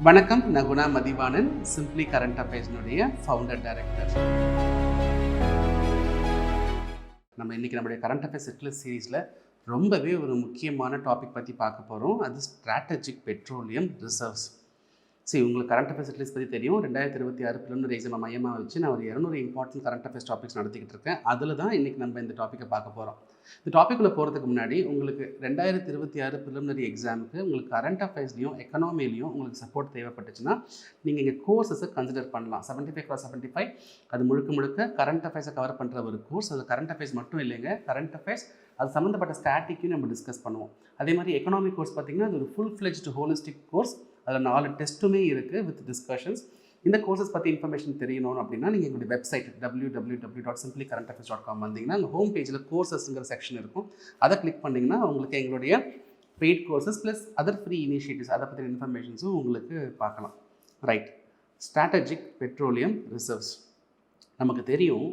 வணக்கம், நான் Guna Mathivanan, simply current அஃபேர்ஸ்னுடைய ஃபவுண்டர் டைரக்டர். நம்ம இன்றைக்கி நம்மளுடைய கரண்ட் அஃபேர்ஸ் செட்டில் சீரீஸில் ரொம்பவே ஒரு முக்கியமான டாபிக் பற்றி பார்க்க போகிறோம். அது ஸ்ட்ராட்டஜிக் பெட்ரோலியம் ரிசர்வ்ஸ். சரி, உங்களுக்கு கரண்ட் அஃபேர்ஸ் செட்டில்ஸ் பற்றி தெரியும். 2026 பிலிமினரி எக்ஸாமை மையமாக வச்சு நான் ஒரு 200 இம்பார்ட்டன்ட் கரண்ட் அஃபேர்ஸ் டாபிக்ஸ் நடத்திக்கிட்டு இருக்கேன். அதில் தான் இன்றைக்கி நம்ம இந்த டாப்பிக்கை பார்க்க போகிறோம். இந்த டாப்பிக்குள்ளே போகிறதுக்கு முன்னாடி உங்களுக்கு 2026 பிலிமினரி எக்ஸாமுக்கு உங்களுக்கு கரண்ட் அஃபேர்ஸ்லையும் எக்கனாமிலையும் உங்களுக்கு சப்போர்ட் தேவைப்பட்டுச்சுன்னா நீங்கள் இங்கே கோர்ஸஸை கன்சிடர் பண்ணலாம். 75x75 அது முழுக்க கரண்ட் அஃபேர்ஸை கவர் பண்ணுற ஒரு கோர்ஸ். அது கரண்ட் அஃபேர்ஸ் மட்டும் இல்லைங்க, கரண்ட் அஃபேர்ஸ் அது சம்மந்தப்பட்ட ஸ்டாட்டிக்கையும் நம்ம டிஸ்கஸ் பண்ணுவோம். அதே மாதிரி எக்கனாமிக் கோர்ஸ் பார்த்திங்கன்னா அது ஒரு ஃபுல் ஃப்ளெஜ்டு ஹோலிஸ்டிக் கோர்ஸ். அதில் 4 டெஸ்ட்டுமே இருக்குது வித் டிஸ்கஷன்ஸ். இந்த கோர்சஸ் பற்றி இன்ஃபர்மேஷன் தெரியணும் அப்படின்னா நீங்கள் எங்களுடைய வெப்சைட் www.simplycurrentaffairs.com வந்தீங்கன்னா அங்கே ஹோம் பேஜில் கோர்சஸ்ங்கிற செக்ஷன் இருக்கும். அதை கிளிக் பண்ணிங்கன்னா உங்களுக்கு எங்களுடைய paid courses plus other free initiatives அதை பற்றின இன்ஃபர்மேஷன்ஸும் உங்களுக்கு பார்க்கலாம். Right, strategic petroleum reserves. நமக்கு தெரியும்,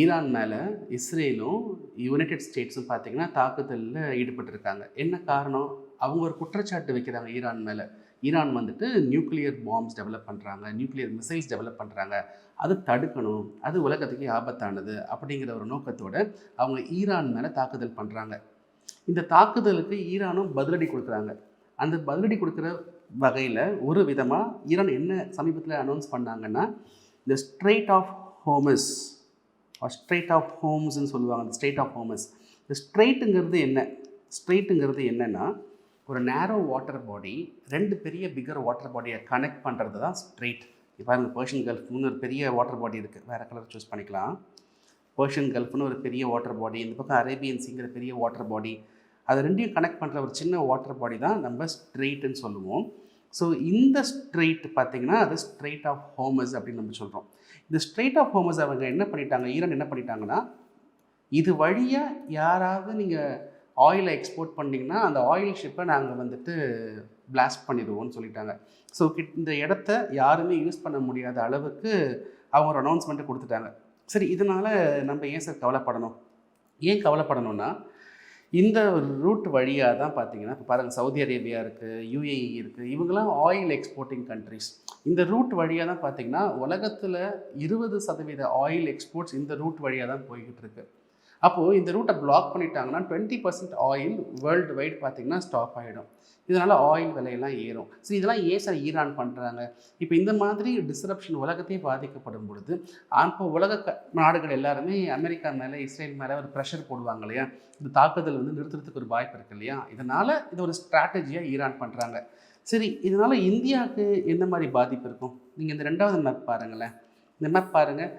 ஈரான் மேலே இஸ்ரேலும் யுனைடெட் ஸ்டேட்ஸும் பார்த்திங்கன்னா தாக்குதலில் ஈடுபட்டிருக்காங்க. என்ன காரணம்? அவங்க ஒரு குற்றச்சாட்டு வைக்கிறாங்க ஈரான் மேலே. ஈரான் வந்துட்டு நியூக்ளியர் பாம்ஸ் டெவலப் பண்ணுறாங்க, நியூக்ளியர் மிசைல்ஸ் டெவலப் பண்ணுறாங்க, அது தடுக்கணும், அது உலகத்துக்கு ஆபத்தானது அப்படிங்கிற ஒரு நோக்கத்தோடு அவங்க ஈரான் மேலே தாக்குதல் பண்ணுறாங்க. இந்த தாக்குதலுக்கு ஈரானும் பதிலடி கொடுக்குறாங்க. அந்த பதிலடி கொடுக்குற வகையில் ஒரு விதமாக ஈரான் என்ன சமீபத்தில் அனௌன்ஸ் பண்ணாங்கன்னா, இந்த ஸ்ட்ரெய்ட் ஆஃப் ஹோமஸ் ஸ்ட்ரெய்ட் ஆஃப் ஹோம்ஸ்ன்னு சொல்லுவாங்க. அந்த ஸ்ட்ரெய்ட் ஆஃப் ஹோமஸ், இந்த ஸ்ட்ரெய்ட்டுங்கிறது என்ன? ஸ்ட்ரெய்ட்டுங்கிறது என்னென்னா, ஒரு நேரோ வாட்டர் பாடி 2 பெரிய பிக்கர் வாட்டர் பாடியை கனெக்ட் பண்ணுறது தான் ஸ்ட்ரெய்ட். இப்போ இந்த பர்ஷியன் கல்ஃப்னு ஒரு பெரிய வாட்டர் பாடி இருக்குது, வேறு கலர் சூஸ் பண்ணிக்கலாம். பர்ஷியன் கல்ஃப்னு ஒரு பெரிய வாட்டர் பாடி, இந்த பக்கம் அரேபியன் சீங்கிற பெரிய வாட்டர் பாடி, அது ரெண்டையும் கனெக்ட் பண்ணுற ஒரு சின்ன வாட்டர் பாடி தான் நம்ம ஸ்ட்ரெய்ட்டுன்னு சொல்லுவோம். ஸோ இந்த ஸ்ட்ரெய்ட் பார்த்திங்கன்னா அது ஸ்ட்ரெய்ட் ஆஃப் ஹோமஸ் அப்படின்னு நம்ம சொல்கிறோம். இந்த ஸ்ட்ரெய்ட் ஆஃப் ஹோமஸ் அவங்க என்ன பண்ணிட்டாங்க, ஈரான் என்ன பண்ணிட்டாங்கன்னா, இது வழியாக யாராவது நீங்கள் ஆயிலை எக்ஸ்போர்ட் பண்ணிங்கன்னா அந்த ஆயில் ஷிப்பை நாங்கள் வந்துட்டு பிளாஸ்ட் பண்ணிடுவோம்னு சொல்லிட்டாங்க. ஸோ இந்த இடத்த யாருமே யூஸ் பண்ண முடியாத அளவுக்கு அவங்க ஒரு அனௌன்ஸ்மெண்ட்டு கொடுத்துட்டாங்க. சரி, இதனால் நம்ம ஏன் சார் கவலைப்படணும்? ஏன் கவலைப்படணும்னா, இந்த ரூட் வழியாக தான் பார்த்திங்கன்னா, இப்போ பாருங்கள், சவுதி அரேபியா இருக்குது, யுஏஇ இருக்குது, இவங்கெல்லாம் ஆயில் எக்ஸ்போர்ட்டிங் கண்ட்ரிஸ். இந்த ரூட் வழியாக தான் பார்த்திங்கன்னா உலகத்தில் 20% ஆயில் எக்ஸ்போர்ட்ஸ் இந்த ரூட் வழியாக தான் போய்கிட்டு இருக்குது. அப்போது இந்த ரூட்டை பிளாக் பண்ணிட்டாங்கன்னா 20% ஆயில் வேர்ல்டு வைட் பார்த்திங்கன்னா ஸ்டாப் ஆகிடும். இதனால் ஆயில் விலையெல்லாம் ஏறும். சரி, இதெல்லாம் ஏன் சார் ஈரான் பண்ணுறாங்க? இப்போ இந்த மாதிரி டிஸ்ரப்ஷன் உலகத்தையே பாதிக்கப்படும் பொழுது அப்போ உலக நாடுகள் எல்லாருமே அமெரிக்கா மேலே இஸ்ரேல் மேலே ஒரு ப்ரெஷர் போடுவாங்க இல்லையா? இந்த தாக்குதல் நிறுத்துறதுக்கு ஒரு வாய்ப்பு இருக்குது இல்லையா? இதனால் இது ஒரு ஸ்ட்ராட்டஜியாக ஈரான் பண்ணுறாங்க. சரி, இதனால் இந்தியாவுக்கு என்ன மாதிரி பாதிப்பு இருக்கும்? நீங்கள் இந்த 2வது மேப் பாருங்களேன். இந்த மேப் பாருங்கள்,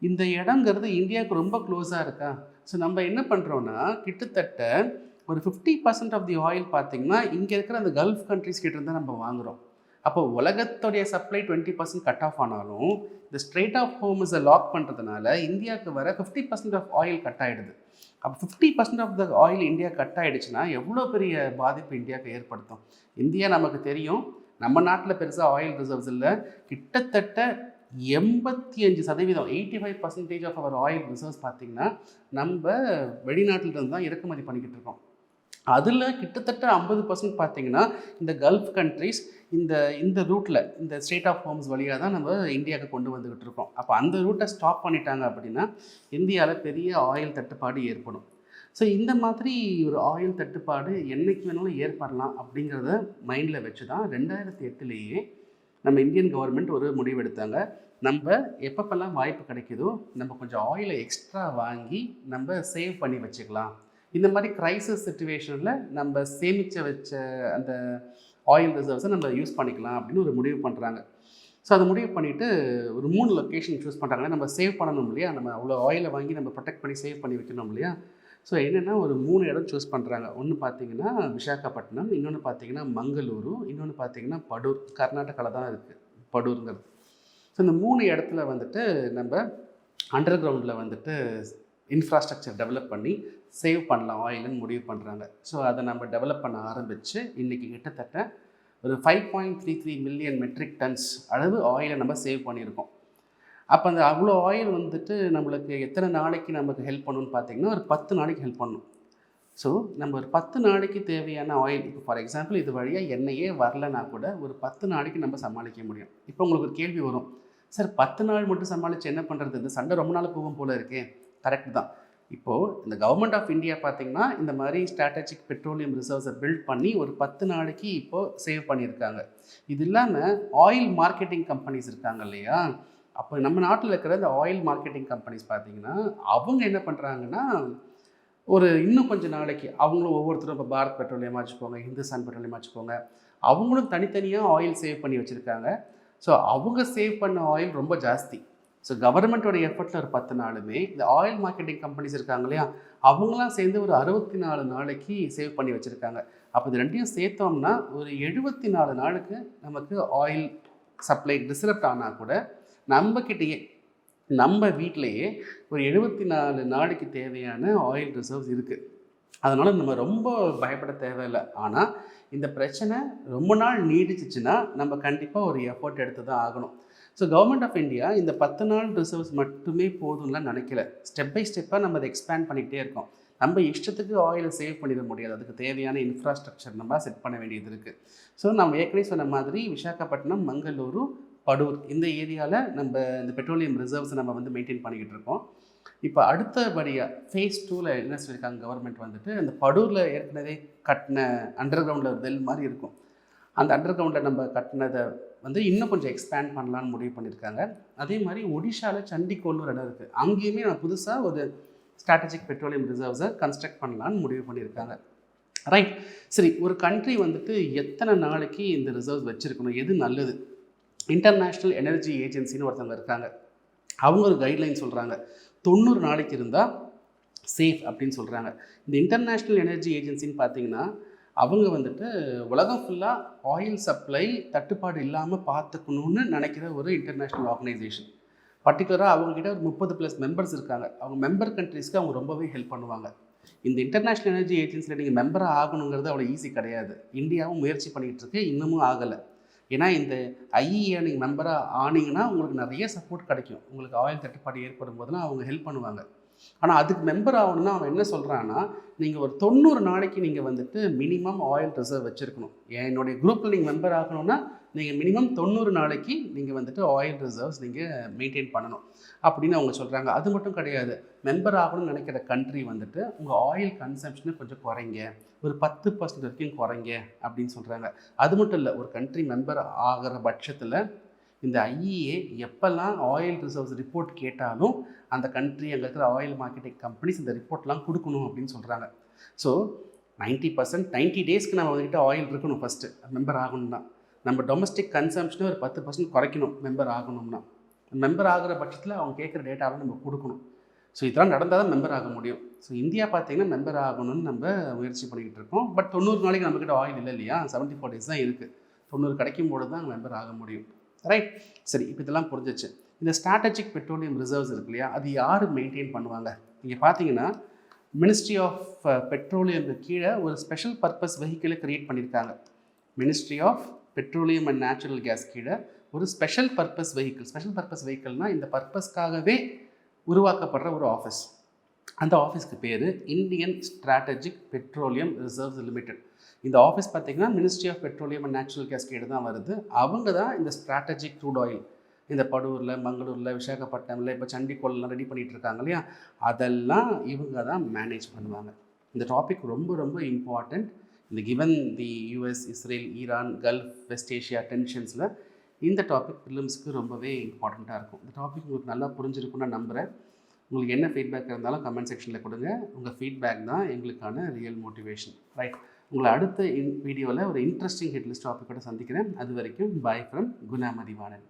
இந்த இடங்கிறது இந்தியாவுக்கு ரொம்ப க்ளோஸாக இருக்கா? ஸோ நம்ம என்ன பண்ணுறோன்னா, கிட்டத்தட்ட ஒரு 50% ஆஃப் தி ஆயில் பார்த்திங்கன்னா இங்கே இருக்கிற அந்த கல்ஃப் கண்ட்ரிஸ் கிட்ட இருந்தால் நம்ம வாங்குகிறோம். அப்போ உலகத்துடைய சப்ளை 20% கட் ஆஃப் ஆனாலும் இந்த ஸ்ட்ரெய்ட் ஆஃப் ஹோமஸை லாக் பண்ணுறதுனால இந்தியாவுக்கு வர 50% ஆஃப் ஆயில் கட் ஆகிடுது. அப்போ 50% of the oil India cut ஆகிடுச்சுன்னா எவ்வளோ பெரிய பாதிப்பு இந்தியாவுக்கு ஏற்படுத்தும்? இந்தியா நமக்கு தெரியும், நம்ம நாட்டில் பெருசாக ஆயில் ரிசர்வ்ஸ் இல்லை. கிட்டத்தட்ட 85% 85% ஆஃப் அவர் ஆயில் ரிசர்வ்ஸ் பார்த்திங்கன்னா நம்ம வெளிநாட்டிலிருந்து தான் இறக்குமதி பண்ணிக்கிட்டு இருக்கோம். அதில் கிட்டத்தட்ட 50% பார்த்திங்கன்னா இந்த கல்ஃப் கண்ட்ரிஸ் இந்த ரூட்டில் இந்த ஸ்ட்ரெய்ட் ஆஃப் ஹோம்ஸ் வழியாக தான் நம்ம இந்தியாவுக்கு கொண்டு வந்துக்கிட்டு இருக்கோம். அப்போ அந்த ரூட்டை ஸ்டாப் பண்ணிட்டாங்க அப்படின்னா இந்தியாவில் பெரிய ஆயில் தட்டுப்பாடு ஏற்படும். ஸோ இந்த மாதிரி ஒரு ஆயில் தட்டுப்பாடு என்றைக்கு வேணாலும் ஏற்படலாம் அப்படிங்கிறத மைண்டில் வச்சு தான் 2008 நம்ம இந்தியன் கவர்மெண்ட் ஒரு முடிவு எடுத்தாங்க. நம்ம எப்பப்பெல்லாம் வாய்ப்பு கிடைக்குதோ நம்ம கொஞ்சம் ஆயிலை எக்ஸ்ட்ரா வாங்கி நம்ம சேவ் பண்ணி வச்சுக்கலாம். இந்த மாதிரி க்ரைசிஸ் சிச்சுவேஷனில் நம்ம சேமித்து வச்ச அந்த ஆயில் ரிசர்வ்ஸை நம்ம யூஸ் பண்ணிக்கலாம் அப்படின்னு ஒரு முடிவு பண்ணுறாங்க. ஸோ அதை முடிவு பண்ணிவிட்டு ஒரு 3 லொக்கேஷன் சூஸ் பண்ணுறாங்க. நம்ம சேவ் பண்ணணும் இல்லையா? நம்ம அவ்வளோ ஆயிலை வாங்கி நம்ம ப்ரொடெக்ட் பண்ணி சேவ் பண்ணி வைக்கணும் இல்லையா? ஸோ என்னென்னா ஒரு 3 இடம் சூஸ் பண்ணுறாங்க. ஒன்று பார்த்திங்கன்னா விசாகப்பட்டினம், இன்னொன்று பார்த்திங்கன்னா மங்களூரு, இன்னொன்று பார்த்திங்கன்னா படூர். கர்நாடகாவில் தான் இருக்குது படூருங்கிறது. ஸோ இந்த 3 இடத்துல வந்துட்டு நம்ம அண்டர் கிரவுண்டில் வந்துட்டு இன்ஃப்ராஸ்ட்ரக்சர் டெவலப் பண்ணி சேவ் பண்ணலாம் ஆயில்னு முடிவு பண்ணுறாங்க. ஸோ அதை நம்ம டெவலப் பண்ண ஆரம்பித்து இன்றைக்கி கிட்டத்தட்ட ஒரு 5.33 மில்லியன் மெட்ரிக் டன்ஸ் அளவு ஆயிலை நம்ம சேவ் பண்ணியிருக்கோம். அப்போ அந்த அவ்வளோ ஆயில் வந்துட்டு நம்மளுக்கு எத்தனை நாளைக்கு நமக்கு ஹெல்ப் பண்ணணும்னு பார்த்திங்கன்னா ஒரு 10 நாளைக்கு ஹெல்ப் பண்ணணும். ஸோ நம்ம ஒரு 10 நாளைக்கு தேவையான ஆயில், இப்போ ஃபார் எக்ஸாம்பிள் இது வழியாக எண்ணெயே வரலனா கூட ஒரு 10 நாளைக்கு நம்ம சமாளிக்க முடியும். இப்போ உங்களுக்கு ஒரு கேள்வி வரும், சார் 10 நாள் மட்டும் சமாளித்து என்ன பண்ணுறது, இந்த சண்டை ரொம்ப நாள் போகும் போல் இருக்கே. கரெக்ட் தான். இப்போது இந்த கவர்மெண்ட் ஆஃப் இந்தியா பார்த்திங்கன்னா இந்த மாதிரி ஸ்ட்ராட்டஜிக் பெட்ரோலியம் ரிசர்வ்ஸை பில்ட் பண்ணி ஒரு 10 நாளைக்கு இப்போது சேவ் பண்ணியிருக்காங்க. இது இல்லாமல் ஆயில் மார்க்கெட்டிங் கம்பெனிஸ் இருக்காங்க இல்லையா, அப்போ நம்ம நாட்டில் இருக்கிற இந்த ஆயில் மார்க்கெட்டிங் கம்பெனிஸ் பார்த்திங்கன்னா அவங்க என்ன பண்ணுறாங்கன்னா ஒரு இன்னும் கொஞ்சம் நாளைக்கு அவங்களும் ஒவ்வொருத்தரும் இப்போ பாரத் பெட்ரோலியமாக வச்சுக்கோங்க, ஹிந்துஸ்தான் பெட்ரோலியமாக வச்சுக்கோங்க, அவங்களும் தனித்தனியாக ஆயில் சேவ் பண்ணி வச்சுருக்காங்க. ஸோ அவங்க சேவ் பண்ண ஆயில் ரொம்ப ஜாஸ்தி. ஸோ கவர்மெண்ட்டோட எஃபர்ட்டில் ஒரு 10 நாளுமே இந்த ஆயில் மார்க்கெட்டிங் கம்பெனிஸ் இருக்காங்க இல்லையா, அவங்களாம் சேர்ந்து ஒரு 64 நாளைக்கு சேவ் பண்ணி வச்சுருக்காங்க. அப்போ இது ரெண்டையும் சேர்த்தோம்னா ஒரு 74 நாளுக்கு நமக்கு ஆயில் சப்ளை டிஸ்ரப்ட் ஆனால் கூட நம்மக்கிட்டேயே நம்ம வீட்டிலையே ஒரு 74 நாளைக்கு தேவையான ஆயில் ரிசர்வ்ஸ் இருக்குது. அதனால் நம்ம ரொம்ப பயப்பட தேவையில்லை. ஆனால் இந்த பிரச்சனை ரொம்ப நாள் நீடிச்சிச்சுன்னா நம்ம கண்டிப்பாக ஒரு எஃபோர்ட் எடுத்து தான் ஆகணும். ஸோ கவர்மெண்ட் ஆஃப் இந்தியா இந்த 10 நாள் ரிசர்வ்ஸ் மட்டுமே போதும்லாம் நினைக்கல. ஸ்டெப் பை ஸ்டெப்பாக நம்ம அதை எக்ஸ்பேண்ட் பண்ணிகிட்டே இருக்கோம். நம்ம இஷ்டத்துக்கு ஆயிலை சேவ் பண்ணிட முடியாது. அதுக்கு தேவையான இன்ஃப்ராஸ்ட்ரக்சர் நம்ம செட் பண்ண வேண்டியது இருக்குது. ஸோ நம்ம ஏற்கனவே சொன்ன மாதிரி விசாகப்பட்டினம், மங்களூரு, படூர் இந்த ஏரியாவில் நம்ம இந்த பெட்ரோலியம் ரிசர்வ்ஸை நம்ம வந்து மெயின்டைன் பண்ணிக்கிட்டு இருக்கோம். இப்போ அடுத்தபடியாக ஃபேஸ் 2ல் என்ன சொல்லியிருக்காங்க கவர்மெண்ட் வந்துட்டு, அந்த படூரில் ஏற்கனவே கட்டின அண்டர் கிரவுண்டில் ஒரு வெல் மாதிரி இருக்கும், அந்த அண்டர் கிரவுண்டில் நம்ம கட்டினதை வந்து இன்னும் கொஞ்சம் எக்ஸ்பேண்ட் பண்ணலான்னு முடிவு பண்ணியிருக்காங்க. அதே மாதிரி ஒடிஷாவில் சண்டிகோல்னு ஒரு இடம் இருக்குது, அங்கேயுமே நான் புதுசாக ஒரு ஸ்ட்ராட்டஜிக் பெட்ரோலியம் ரிசர்வ்ஸை கன்ஸ்ட்ரக்ட் பண்ணலான்னு முடிவு பண்ணியிருக்காங்க. ரைட். சரி, ஒரு கண்ட்ரி வந்துட்டு எத்தனை நாளைக்கு இந்த ரிசர்வ்ஸ் வச்சுருக்கணும், எது நல்லது? இன்டர்நேஷ்னல் எனர்ஜி ஏஜென்சின்னு ஒருத்தவங்க இருக்காங்க, அவங்க ஒரு கைட்லைன் சொல்கிறாங்க, 90 நாளைக்கு இருந்தால் சேஃப் அப்படின்னு சொல்கிறாங்க. இந்த இன்டர்நேஷ்னல் எனர்ஜி ஏஜென்சின்னு பார்த்தீங்கன்னா அவங்க வந்துட்டு உலகம் ஃபுல்லாக ஆயில் சப்ளை தட்டுப்பாடு இல்லாமல் பார்த்துக்கணுன்னு நினைக்கிற ஒரு இன்டர்நேஷ்னல் ஆர்கனைசேஷன். பர்டிகுலராக அவங்கக்கிட்ட ஒரு 30+ மெம்பர்ஸ் இருக்காங்க. அவங்க மெம்பர் கண்ட்ரீஸ்க்கு அவங்க ரொம்பவே ஹெல்ப் பண்ணுவாங்க. இந்த இன்டர்நேஷ்னல் எனர்ஜி ஏஜென்சியில் நீங்கள் மெம்பராக ஆகணுங்கிறது அவ்வளோ ஈஸி கிடையாது. இந்தியாவும் முயற்சி பண்ணிகிட்டு இருக்கு, இன்னமும் ஆகலை. ஏன்னா இந்த ஐஇஏ நீங்கள் மெம்பராக ஆனீங்கன்னா உங்களுக்கு நிறைய சப்போர்ட் கிடைக்கும். உங்களுக்கு ஆயில் தட்டுப்பாடு ஏற்படும் போதெல்லாம் அவங்க ஹெல்ப் பண்ணுவாங்க. ஆனால் அதுக்கு மெம்பர் ஆகணும்னா அவன் என்ன சொல்கிறான்னா, நீங்கள் ஒரு 90 நாளைக்கு நீங்கள் வந்துட்டு மினிமம் ஆயில் ரிசர்வ் வச்சுருக்கணும். என்னுடைய குரூப்பில் நீங்கள் மெம்பர் ஆகணும்னா நீங்கள் மினிமம் 90 நாளைக்கு நீங்கள் வந்துட்டு ஆயில் ரிசர்வ்ஸ் நீங்கள் மெயின்டைன் பண்ணணும் அப்படின்னு அவங்க சொல்கிறாங்க. அது மட்டும் கிடையாது, மெம்பர் ஆகணும்னு நினைக்கிற கண்ட்ரி வந்துட்டு உங்கள் ஆயில் கன்சம்ஷனை கொஞ்சம் குறைங்க, ஒரு 10% வரைக்கும் குறைங்க அப்படின்னு சொல்கிறாங்க. அது மட்டும் இல்லை, ஒரு கண்ட்ரி மெம்பர் ஆகிற பட்சத்தில் இந்த ஐஇஏ எப்போல்லாம் ஆயில் ரிசர்வ்ஸ் ரிப்போர்ட் கேட்டாலும் அந்த கண்ட்ரி, அங்கே இருக்கிற ஆயில் மார்க்கெட்டிங் கம்பெனிஸ் இந்த ரிப்போர்ட்லாம் கொடுக்கணும் அப்படின்னு சொல்கிறாங்க. ஸோ 90% 90 டேஸ்க்கு நம்ம வந்துக்கிட்ட ஆயில் இருக்கணும் ஃபஸ்ட்டு மெம்பர் ஆகணும்னா. நம்ம டொமஸ்டிக் கன்சம்ஷனை ஒரு 10% குறைக்கணும் மெம்பர் ஆகணும்னா. மெம்பர் ஆகிற பட்சத்தில் அவங்க கேட்குற டேட்டாவை நம்ம கொடுக்கணும். ஸோ இதெல்லாம் நடந்தால் தான் மெம்பர் ஆக முடியும். ஸோ இந்தியா பார்த்திங்கன்னா மெம்பர் ஆகணும்னு நம்ம முயற்சி பண்ணிக்கிட்டு இருக்கோம். பட் 90 நாளைக்கு நம்மக்கிட்ட ஆயில் இல்லை இல்லையா, 74 டேஸ் தான் இருக்குது. 90 கிடைக்கும் போது தான் மெம்பர் ஆக முடியும். ரைட். சரி, இப்போ இதெல்லாம் புரிஞ்சிச்சு. இந்த ஸ்ட்ராட்டஜிக் பெட்ரோலியம் ரிசர்வ்ஸ் இருக்கு இல்லையா, அது யார் மெயின்டைன் பண்ணுவாங்க? நீங்கள் பார்த்தீங்கன்னா மினிஸ்ட்ரி ஆஃப் பெட்ரோலியம்க்கு கீழே ஒரு ஸ்பெஷல் பர்பஸ் வெஹிக்கிளை க்ரியேட் பண்ணியிருக்காங்க. Ministry of petroleum and natural gas கீழே ஒரு special purpose vehicle. Special purpose வெஹிக்கிள்னால் இந்த பர்பஸ்க்காகவே உருவாக்கப்படுற ஒரு ஆஃபீஸ். அந்த ஆஃபீஸ்க்கு பேர் Indian strategic petroleum reserves limited. இந்த ஆஃபீஸ் பார்த்திங்கன்னா ministry of petroleum and natural gas கீழே தான் வருது. அவங்க தான் இந்த ஸ்ட்ராட்டஜிக் க்ரூட் ஆயில் இந்த படூரில், மங்களூரில், விசாகப்பட்டினமில், இப்போ சண்டிகோல்லாம் ரெடி பண்ணிகிட்டு இருக்காங்க இல்லையா, அதெல்லாம் இவங்க தான் மேனேஜ் பண்ணுவாங்க. இந்த டாபிக் ரொம்ப ரொம்ப இம்பார்ட்டண்ட். இந்த given the US, Israel, Iran, Gulf, West Asia டென்ஷன்ஸில் இந்த டாபிக் ஃபிலிம்ஸ்க்கு ரொம்பவே இம்பார்ட்டண்ட்டாக இருக்கும். இந்த டாபிக் உங்களுக்கு நல்லா புரிஞ்சிருக்குன்னு நான் நம்புகிறேன். உங்களுக்கு என்ன ஃபீட்பேக் இருந்தாலும் கமெண்ட் செக்ஷனில் கொடுங்க. உங்கள் ஃபீட்பேக் தான் எங்களுக்கான ரியல் மோட்டிவேஷன். ரைட். உங்களை அடுத்த வீடியோவில் ஒரு இன்ட்ரெஸ்டிங் ஹெட்லிஸ்ட் டாப்பிக்கோட சந்திக்கிறேன். அது வரைக்கும் பாய் ஃப்ரம் குணா மதிவாணன்.